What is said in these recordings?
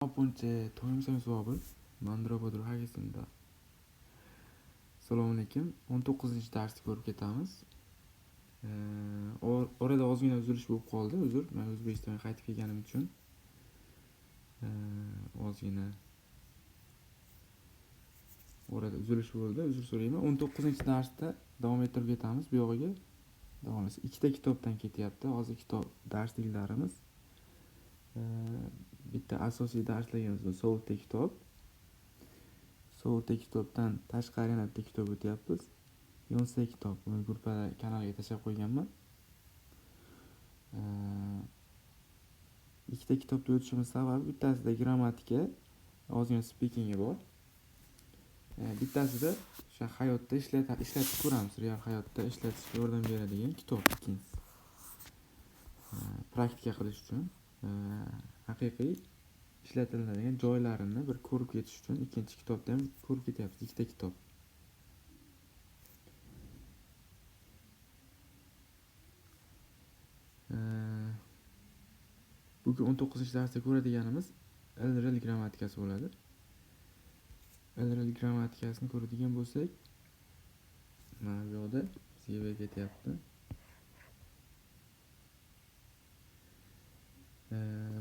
첫 번째 동영상 수업을 만들어 보도록 하겠습니다. Assalomu alaykum. 19-darsni ko'rib ketamiz. Orada ozgina uzilish bo'lib qoldi. Uzr, men O'zbekistonga qaytib kelganim uchun ozgina orada uzilish bo'ldi. Uzr so'rayman. 19-darsda davom ettirib ketamiz. Bu yog'iga davomlasa ikkita kitobdan ketyapti. Hozir kitob darsliklarimiz. Bitta asosiy darsligimiz bu Sovutda kitob. Sovutda kitobdan tashqari yana bitta kitob o'tyapmiz. Yonsa kitob. Buni gruppada kanalga tashlab qo'yganman. Ikkita kitobni o'tishimiz sababi bittasida grammatika, ozgina speakingi bor. Bittasida o'sha hayotda ishlatib ko'ramiz. Real hayotda ishlatishga yordam beradigan kitob ikkinchisi. Praktika qilish uchun haqiqiy ishlatiladigan joylarini bir ko'rib ketish uchun ikkinchi kitobda ham ko'rib ketyapmiz. Ikkita kitob. Bugun 19-darsda ko'radiganimiz LRL grammatikasi bo'ladi. LRL grammatikasini ko'radigan bo'lsak, mana bu yerda bizga ketyapti.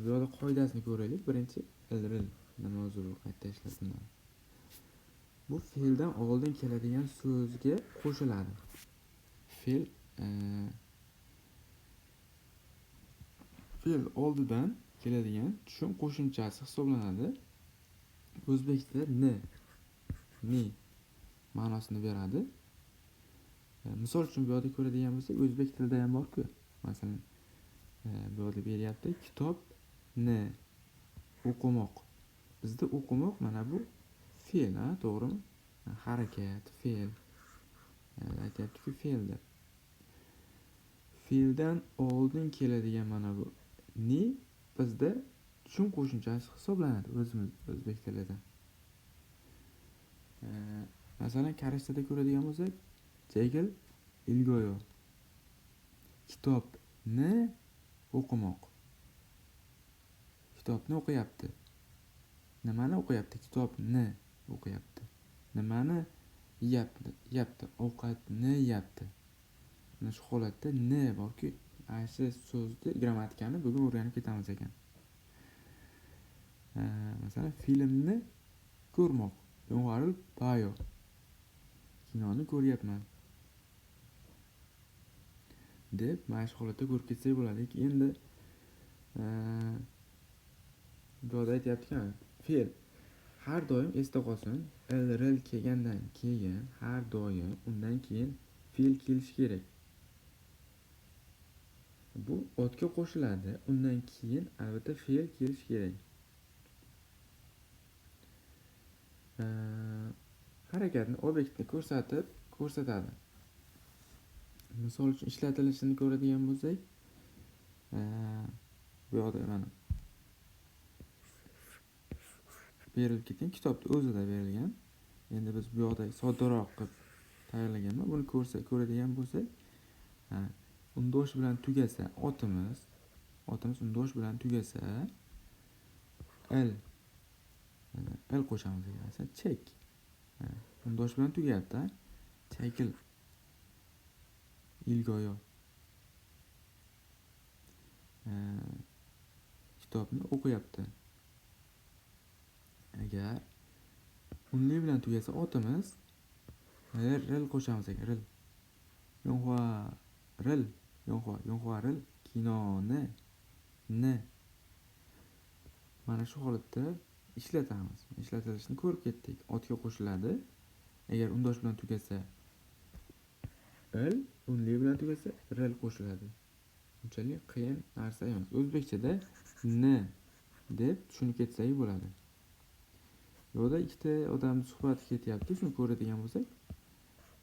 Bu yerda qoidasini ko'raylik. Birinchi LRL nima o'zi bu qayta ishlatiladi. Bu fe'ldan oldin keladigan so'zga qo'shiladi. Fe'l oldidan keladigan tushum qo'shimchasi hisoblanadi. O'zbek tilida ni ma'nosini beradi. Misol uchun bu yerda ko'radigan bo'lsak, o'zbek tilida ham bor-ku. Masalan, bu yerda beryapti kitob ni o'qimoq. Bizda o'qimoq mana bu fe'l, to'g'rimi? Harakat, fe'l. Aytyapti-ku fe'ldir. Fe'ldan oldin keladigan mana bu ni bizda tushum qo'shimchasi hisoblanadi o'zbek tilida. Masalan, koreys tilida ko'radigan bo'lsak, chegil ilgoyo. Kitobni o'qimoq. Kitobni o'qiyapti. Nimani o'qiyapti? Kitobni o'qiyapti. Nimani yeyapti? Ovqatni yeyapti. Mana shu holatda ni borki, aysi so'zni grammatikani bugun o'rganib ketamiz ekan. Masalan, filmni ko'rmoq. Yong'aril bayo. Kinoni ko'ryapman. deb mana shu holatda ko'rib ketsak bo'ladi. Endi bu yerda aytyapti-ku, fe'l har doim esda qolsin. LRL kelgandan keyin har doim undan keyin fe'l kelishi kerak. Bu otga qo'shiladi. Undan keyin albatta fe'l kelishi kerak. Harakatni obyektni ko'rsatadi. Misol uchun ishlatilishini ko'radigan bo'lsak, bu yerda mana berilib ketgan kitobda o'zida berilgan. Endi biz bu yerda soddaroq qilib tayyorlaganman. Buni ko'radigan bo'lsak, undosh bilan tugasa otimiz undosh bilan tugasa l qo'shamiz ekan. Chek. Undosh bilan tugayapti. Chekil. Ilgoyo. Kitobni o'qiyapti. Agar unli bilan tugasa otimiz ril qo'shamiz ekan. Ril. Yong'aril kinoni mana shu holatda ishlatamiz. Ishlatilishini ko'rib ketdik. Otga qo'shiladi. Agar undosh bilan tugasa unli bilan tugasa ril qo'shiladi. Unchalik qiyin narsa emas. O'zbekchada ni deb tushunib ketsak bo'ladi. Yo'da ikkita odam suhbat ketyapti. Shuni ko'radigan bo'lsak,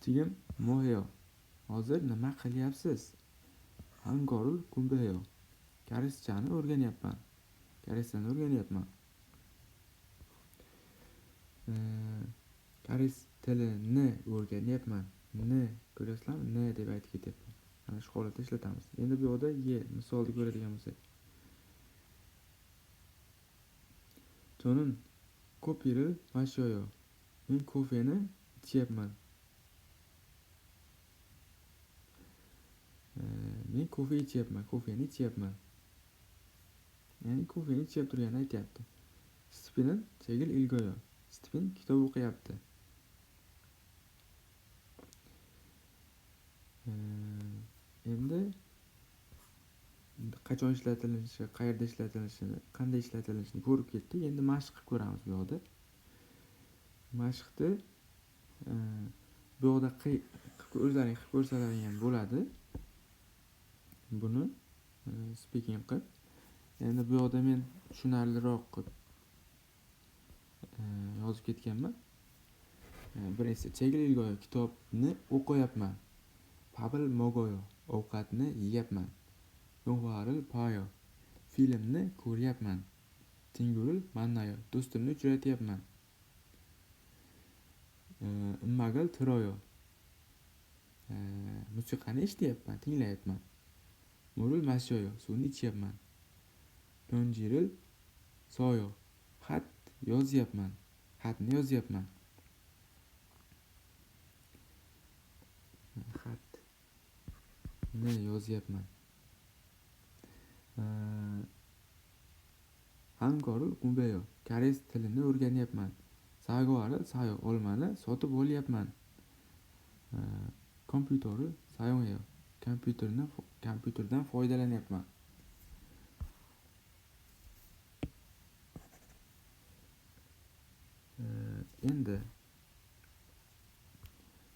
"Tigim mo'yo. Hozir nima qilyapsiz?" "Hangorul kumbeyo. Koreyschani o'rganyapman. Koreyschani o'rganyapman." Koreys tilini o'rganyapman. Ni ko'ryapsizlarmi? Ni deb aytib ketyapman. Mana shu holatda ishlatamiz. Endi bu yerda misolni ko'radigan bo'lsak, To'nin ko'p yil mashoyo. Men kofeni ichyapman. Men kofe ichyapman. Kofeni ichyapman. Ya'ni kofeni ichib turganini aytyapti. Stipen chegil ilgoyo. Stipen kitob o'qiyapti. Endi qachon ishlatilishini, qayerda ishlatilishini, qanday ishlatilishini ko'rib ketdik. Endi mashq qilib ko'ramiz bu yoqda. Mashqni bu yoqda o'zlaring qilib ko'rsatadigan bo'ladi. Buni speaking qilib. Endi bu yoqda men tushunarliroq qilib yozib ketganman. Birinchisi chegil ilgoyo kitobni o'qiyapman. Pabl mogoyo ovqatni yeyapman. Yong'aril payo filmni ko'ryapman. Tinguril mannayo do'stimni uchratyapman. Magal tiroyo musiqani eshityapman, tinglayapman. Murul mashoyo suvni ichyapman. Yonjiril soyo xat yozyapman. Xatni yozyapman. Xatni yozyapman. Hamkoril qumbeyo koreys tilini o'rganyapman. Sagoaril sayo olmani sotib olyapman. Kompyuterni sayonyo kompyuterdan foydalanyapman. Endi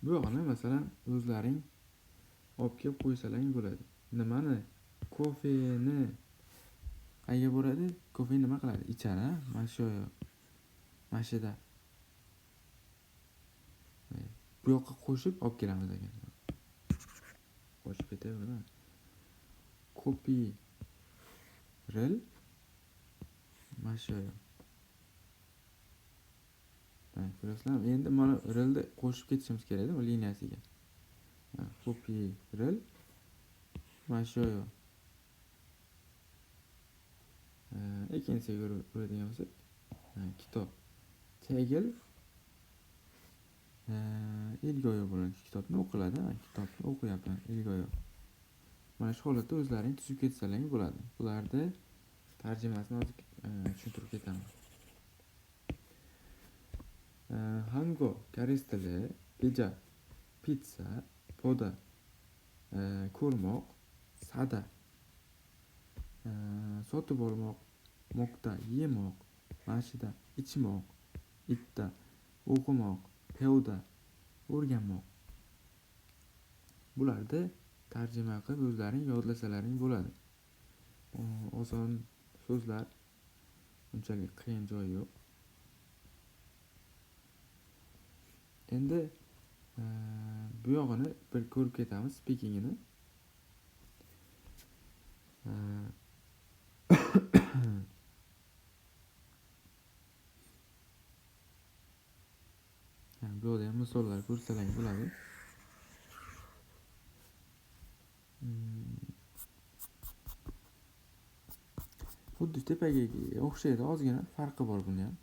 bu yoqni masalan o'zlaring olib kelib qo'ysalaring bo'ladi. Nimani? Kofeni qayerga boradi? Kofeni nima qiladi? Ichadi, mashoyo. Mashida. Bu yoqqa qo'shib olib kelamiz ekan. Qo'shib ketaveradi. Copy rel mashoyo. Ko'rasizlarmi? Endi mana relni qo'shib ketishimiz kerak edi, liniyasiga. Copy rel mashoyo. Ikkinchisiga ko'radigan bo'lsak, kitob. Chegil ilgoyo bo'ladi. Kitobni o'qiladi. Kitobni o'qiyapman. Ilgoyo. Mana shu holatda o'zlaring tuzib ketsalaring bo'ladi. Bularni tarjimasini hozir tushuntirib ketaman. Hango koreys tili, pija, pizza, poda, ko'rmoq, sada, sotib olmoq, moqta, yemoq, mashida, ichmoq, itta, o'qimoq, pevda, o'rganmoq. Bularni tarjima qilib o'zlaring yodlasalaring bo'ladi. Oson so'zlar, unchalik qiyin joyi yo'q. Endi bu yog'ini bir ko'rib ketamiz, speakingini. Bu yerda ham misollar ko'rsalaring bo'ladi. Xuddi tepagagi o'xshaydi, ozgina farqi bor buni ham.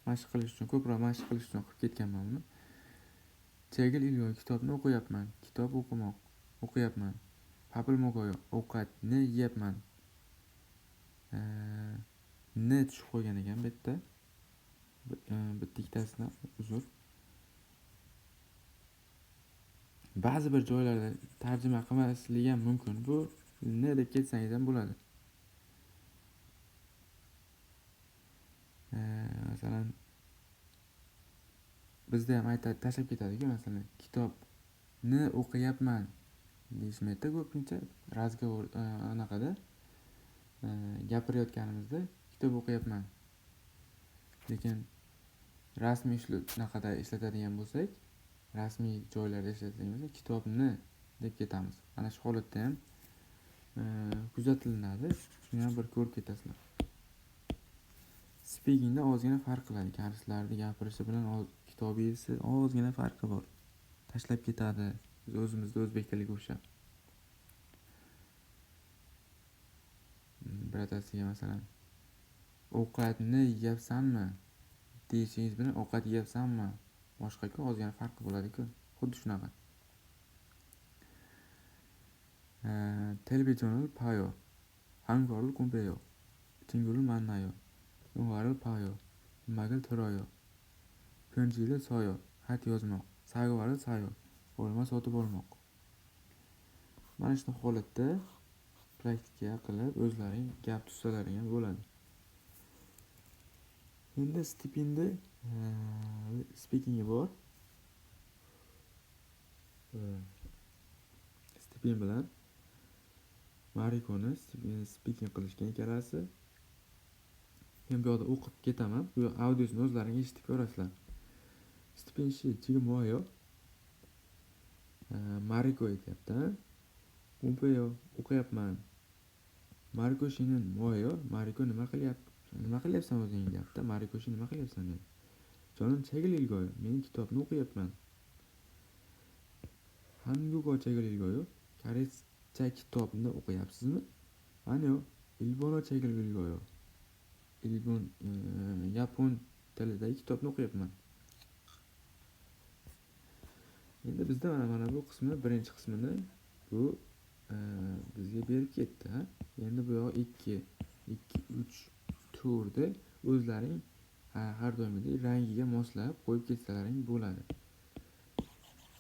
Mashq qilish uchun, ko'proq mashq qilish uchun qilib ketganman buni. Chegil ilgoy kitobni o'qiyapman. Kitob o'qiyapman. Pabl mogoyo ovqatni yeyapman. Ne tushib qo'ygan ekan bu yerda. Bitta ikkitasidan uzr. Ba'zi bir joylarda tarjima qilmasligi ham mumkin. Bu ne deb ketsangiz ham bo'ladi. Masalan bizda ham aytadi, tashlab ketadi-ku, masalan, kitobni o'qiyapman deyishmaydi ko'pincha razgovor anaqada gapirayotganimizda kitob o'qiyapman. Lekin rasmiy naqada ishlatadigan bo'lsak, rasmiy joylarda ishlatadigan bo'lsak, kitobni deb ketamiz. Ana shu holatda ham kuzatilinadi. Shuni ham bir ko'rib ketasizlar. Speakingda ozgina farq qiladi. Karslarni gapirishi bilan kitobiysi ozgina farqi bor. Tashlab ketadi. Biz o'zimizda o'zbek tiliga o'xshab. Biratasiga masalan ovqatni yeyapsanmi deyishingiz bilan ovqat yeyapsanmi boshqa-ku, ozgina farqi bo'ladi-ku. Xuddi shunaqa. 텔레비전을 봐요. 한국어를 공부해요. 친구를 만나요. 영화를 봐요. 음악을 들어요. 편지를 써요. xat yozmoq. Sagovarni sayo. Olma sotib olmoq. Mana shu holatda praktika qilib o'zlaring gap tutsalaring ham bo'ladi. Endi stipendni speakingi bor. Stipend bilan Marikoni speaking qilishgan ikkalasi. Men bu yoqda o'qib ketaman. Bu audiosini o'zlaring eshitib ko'rasizlar. Stipend 지금 뭐예요? Mariko aytyapti. O'qiyo, o'qiyapman. Mariko shening 뭐예요? Mariko nima qilyapsan o'zing deyapti. Mariko she nima qilyapsan deydi. Jonim 책을 읽어요. Men kitobni o'qiyapman. 한국어 책을 읽어요? koreyscha kitobni o'qiyapsizmi? 아니요. 일본어 책을 읽어요. yapon tilidagi kitobni o'qiyapman. Endi bizda mana bu qismi, birinchi qismini bu bizga berib ketdi. Endi bu yoq 2, 3 turda o'zlaring har doimgidek rangiga moslab qo'yib ketsalaring bo'ladi.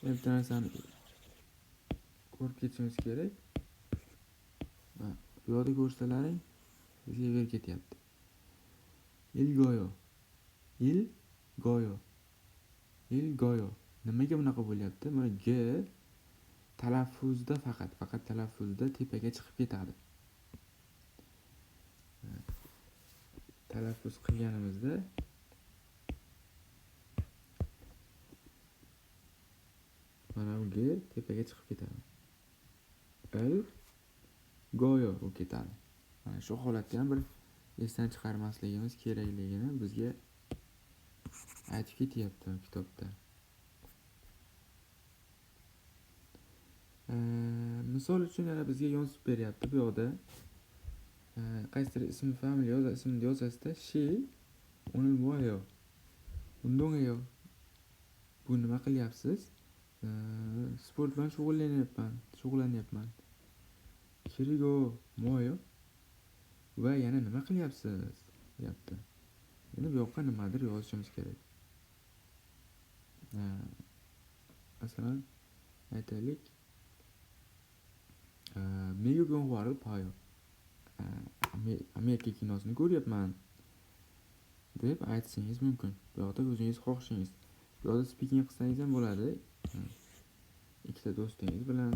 Endi narsani ko'rib ketishingiz kerak. Bu yoqda ko'rsalaring bizga berib ketyapti. Ilgoyo. Ilgoyo. Nimaga bunaqa bo'lyapti? Mana g talaffuzda faqat talaffuzda tepaga chiqib ketadi. Talaffuz qilganimizda mana bu g tepaga chiqib ketadi. Goyo bo'lib ketadi. Mana shu holatni ham bir esdan chiqarmasligimiz kerakligini bizga aytib ketyapti kitobda. Misol uchun yana bizga yozib beryapti bu yoqda. Qaysidir ism familiya ismini yozasizda she uni 뭐예요? 운동해요. Bu nima qilyapsiz? Sport bilan shug'ullanyapman. Kirigo 뭐예요? Va yana nima qilyapsiz? deyapti. Endi bu yoqqa nimadir yozishimiz kerak. Masalan, aytaylik. 미국 영화를 봐요. Amerika kinosini ko'ryapman deb aytishingiz mumkin. Bu yoqda o'zingiz xohishingiz. Bu yoqda speaking qilsangiz ham bo'ladi. Ikkita do'stingiz bilan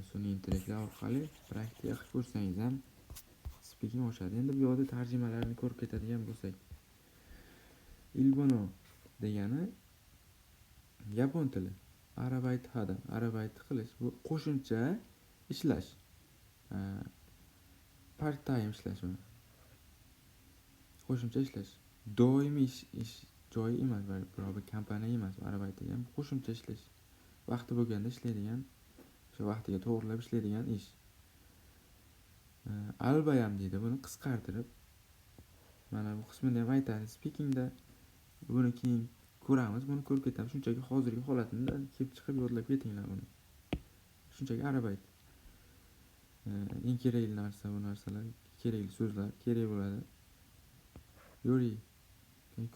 sun'iy intellektlar orqali praktika qilib ko'rsangiz ham speaking oshadi. Endi bu yoqda tarjimalarni ko'rib ketadigan bo'lsak, ilbono degani yapon tili. Arbeit qilish, bu qo'shimcha ishlash. Part time ishlash. Qo'shimcha ishlash. Doimiy ish joyi emas, biror bir kompaniya emas. Arbeit degan qo'shimcha ishlash. Vaqti bo'lganda ishlaydigan, o'sha vaqtiga to'g'rilab ishlaydigan ish. Albayam deydi, buni qisqartirib. Mana bu qismini ham aytadi speakingda. Buni keyin ko'ramiz, buni ko'rib ketamiz. Shunchaki hozirgi holatini kelib chiqib yodlab ketinglar buni. Shunchaki arbeit. Eng kerakli narsa, bu narsalar, kerakli so'zlar kerak bo'ladi. Yuri,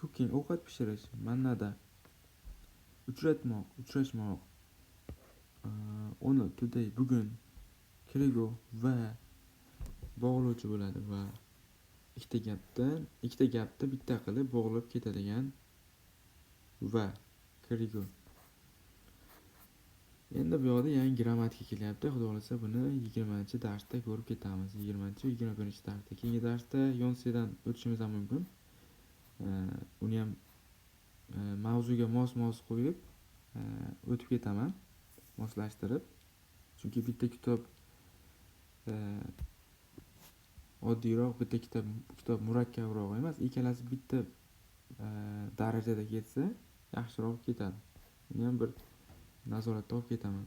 cooking, ovqat pishirish, mannada, uchrashmoq. Uni today, bugun, kirigo va bog'lovchi bo'ladi va ikkita gapni bitta qilib bog'lab ketadigan va kirigo. Endi bu yoqda yangi grammatika kelyapti. Xudo xolasa buni 20-darsda ko'rib ketamiz. 20-21-darsda. Keyingi darsda Yonsedan o'tishimiz ham mumkin. Uni ham mavzuga mos qo'yib o'tib ketaman, moslashtirib. Chunki bitta kitob oddiyroq, bitta kitob murakkabroq emas. Ikkalasi bitta darajada ketsa yaxshiroq ketadi. Men ham bir nazoratda olib ketaman.